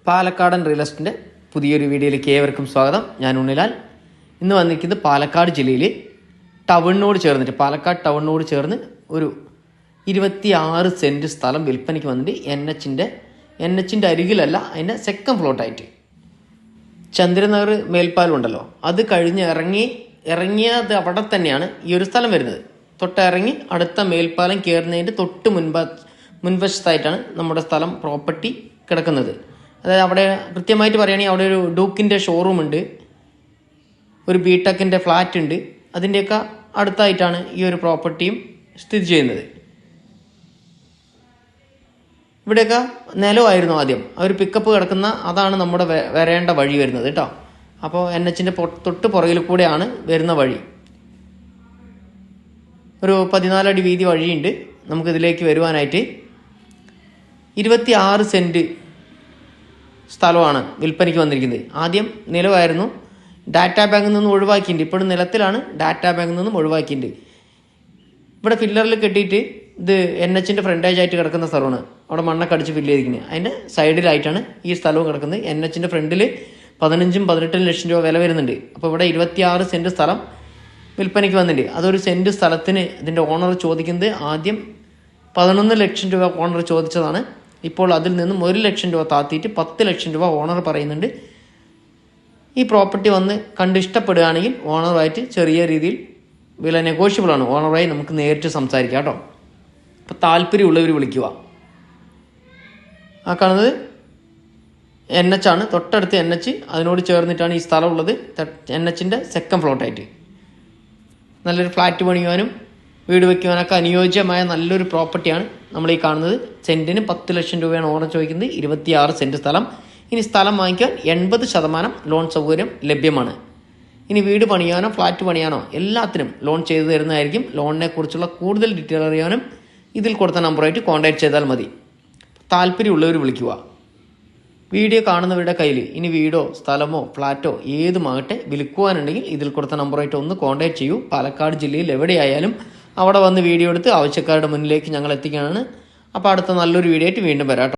പാലക്കാടൻ റിയൽ എസ്റ്റേറ്റിൻ്റെ പുതിയൊരു വീഡിയോയിലേക്ക് ഏവർക്കും സ്വാഗതം. ഞാൻ ഉണ്ണിലാൽ. ഇന്ന് വന്നിരിക്കുന്നത് പാലക്കാട് ജില്ലയിൽ പാലക്കാട് ടൗണിനോട് ചേർന്ന് ഒരു 26 സെൻറ്റ് സ്ഥലം വിൽപ്പനയ്ക്ക് വന്നിട്ട് എൻ എച്ചിൻ്റെ അരികിലല്ല, അതിൻ്റെ സെക്കൻഡ് ഫ്ലോട്ടായിട്ട് ചന്ദ്രനഗർ മേൽപ്പാലം ഉണ്ടല്ലോ, അത് കഴിഞ്ഞ് ഇറങ്ങിയത് അവിടെ തന്നെയാണ് ഈ ഒരു സ്ഥലം വരുന്നത്. തൊട്ടിറങ്ങി അടുത്ത മേൽപ്പാലം കയറുന്നതിൻ്റെ തൊട്ട് മുൻവശത്തായിട്ടാണ് നമ്മുടെ സ്ഥലം പ്രോപ്പർട്ടി കിടക്കുന്നത്. അതായത് അവിടെ കൃത്യമായിട്ട് പറയുകയാണെങ്കിൽ അവിടെ ഒരു ഡൂക്കിൻ്റെ ഷോറൂം ഉണ്ട്, ഒരു ബിടെക്കിൻ്റെ ഫ്ലാറ്റ് ഉണ്ട്. അതിൻ്റെയൊക്കെ അടുത്തായിട്ടാണ് ഈ ഒരു പ്രോപ്പർട്ടിയും സ്ഥിതി ചെയ്യുന്നത്. ഇവിടെയൊക്കെ നിലമായിരുന്നു ആദ്യം, ആ ഒരു പിക്കപ്പ് കിടക്കുന്ന അതാണ് നമ്മുടെ വരേണ്ട വഴി വരുന്നത് കേട്ടോ. അപ്പോൾ എൻ എച്ചിൻ്റെ തൊട്ട് പുറകിൽ കൂടെയാണ് വരുന്ന വഴി. ഒരു 14 അടി വീതി വഴിയുണ്ട് നമുക്കിതിലേക്ക് വരുവാനായിട്ട്. 26 സെൻറ്റ് സ്ഥലമാണ് വിൽപ്പനയ്ക്ക് വന്നിരിക്കുന്നത്. ആദ്യം നിലവായിരുന്നു, ഡാറ്റാ ബാങ്കിൽ നിന്നും ഒഴിവാക്കിയിട്ടുണ്ട്. ഇപ്പോഴും നിലത്തിലാണ്, ഡാറ്റാ ബാങ്കിൽ നിന്നും ഒഴിവാക്കിയിട്ടുണ്ട്. ഇവിടെ ഫില്ലറിൽ കെട്ടിയിട്ട് ഇത് എൻ എച്ചിൻ്റെ ഫ്രണ്ടേജ് ആയിട്ട് കിടക്കുന്ന സ്ഥലമാണ്. അവിടെ മണ്ണൊക്കെ അടിച്ച് ഫില്ല് ചെയ്തിരിക്കുന്നത്. അതിൻ്റെ സൈഡിലായിട്ടാണ് ഈ സ്ഥലവും കിടക്കുന്നത്. എൻ എച്ചിൻ്റെ ഫ്രണ്ടിൽ 15-18 ലക്ഷം രൂപ വില വരുന്നുണ്ട്. അപ്പോൾ ഇവിടെ 26 സെൻറ്റ് സ്ഥലം വിൽപ്പനയ്ക്ക് വന്നിട്ടുണ്ട്. അതൊരു സെൻറ്റ് സ്ഥലത്തിന് ഇതിൻ്റെ ഓണർ ചോദിക്കുന്നത് ആദ്യം 11 ലക്ഷം രൂപ ഓണർ ചോദിച്ചതാണ്. ഇപ്പോൾ അതിൽ നിന്നും 1 ലക്ഷം രൂപ താത്തിയിട്ട് 10 ലക്ഷം രൂപ ഓണർ പറയുന്നുണ്ട്. ഈ പ്രോപ്പർട്ടി വന്ന് കണ്ട് ഇഷ്ടപ്പെടുകയാണെങ്കിൽ ഓണറുമായിട്ട് ചെറിയ രീതിയിൽ വില നെഗോഷ്യബിളാണ്. ഓണറുമായി നമുക്ക് നേരിട്ട് സംസാരിക്കാം കേട്ടോ. അപ്പോൾ താല്പര്യമുള്ളവർ വിളിക്കുക. ആ കാണുന്നത് എൻ എച്ച് ആണ്, തൊട്ടടുത്ത് എൻ എച്ച്, അതിനോട് ചേർന്നിട്ടാണ് ഈ സ്ഥലം ഉള്ളത്. എൻ എച്ചിൻ്റെ സെക്കൻഡ് ഫ്ലോട്ടായിട്ട് നല്ലൊരു ഫ്ലാറ്റ് പണിയുവാനും വീട് വയ്ക്കുവാനൊക്കെ അനുയോജ്യമായ നല്ലൊരു പ്രോപ്പർട്ടിയാണ് നമ്മൾ ഈ കാണുന്നത്. സെൻറ്റിന് 10 ലക്ഷം രൂപയാണ് ഓണർ ചോദിക്കുന്നത്. 26 സെൻറ്റ് സ്ഥലം. ഇനി സ്ഥലം വാങ്ങിക്കാൻ 80% ലോൺ സൗകര്യം ലഭ്യമാണ്. ഇനി വീട് പണിയാനോ ഫ്ലാറ്റ് പണിയാനോ എല്ലാത്തിനും ലോൺ ചെയ്തു തരുന്നതായിരിക്കും. ലോണിനെ കുറിച്ചുള്ള കൂടുതൽ ഡീറ്റെയിൽ അറിയാനും ഇതിൽ കൊടുത്ത നമ്പറായിട്ട് കോൺടാക്ട് ചെയ്താൽ മതി. താല്പര്യമുള്ളവർ വിളിക്കുക. വീഡിയോ കാണുന്നവരുടെ കയ്യിൽ ഇനി വീടോ സ്ഥലമോ ഫ്ലാറ്റോ ഏതുമാകട്ടെ വിൽക്കുവാനുണ്ടെങ്കിൽ ഇതിൽ കൊടുത്ത നമ്പറായിട്ട് ഒന്ന് കോൺടാക്ട് ചെയ്യൂ. പാലക്കാട് ജില്ലയിൽ എവിടെയായാലും അവിടെ വന്ന് വീഡിയോ എടുത്ത് ആവശ്യക്കാരുടെ മുന്നിലേക്ക് ഞങ്ങൾ എത്തിക്കുകയാണ്. അപ്പോൾ അടുത്ത നല്ലൊരു വീഡിയോ ആയിട്ട് വീണ്ടും വരാം.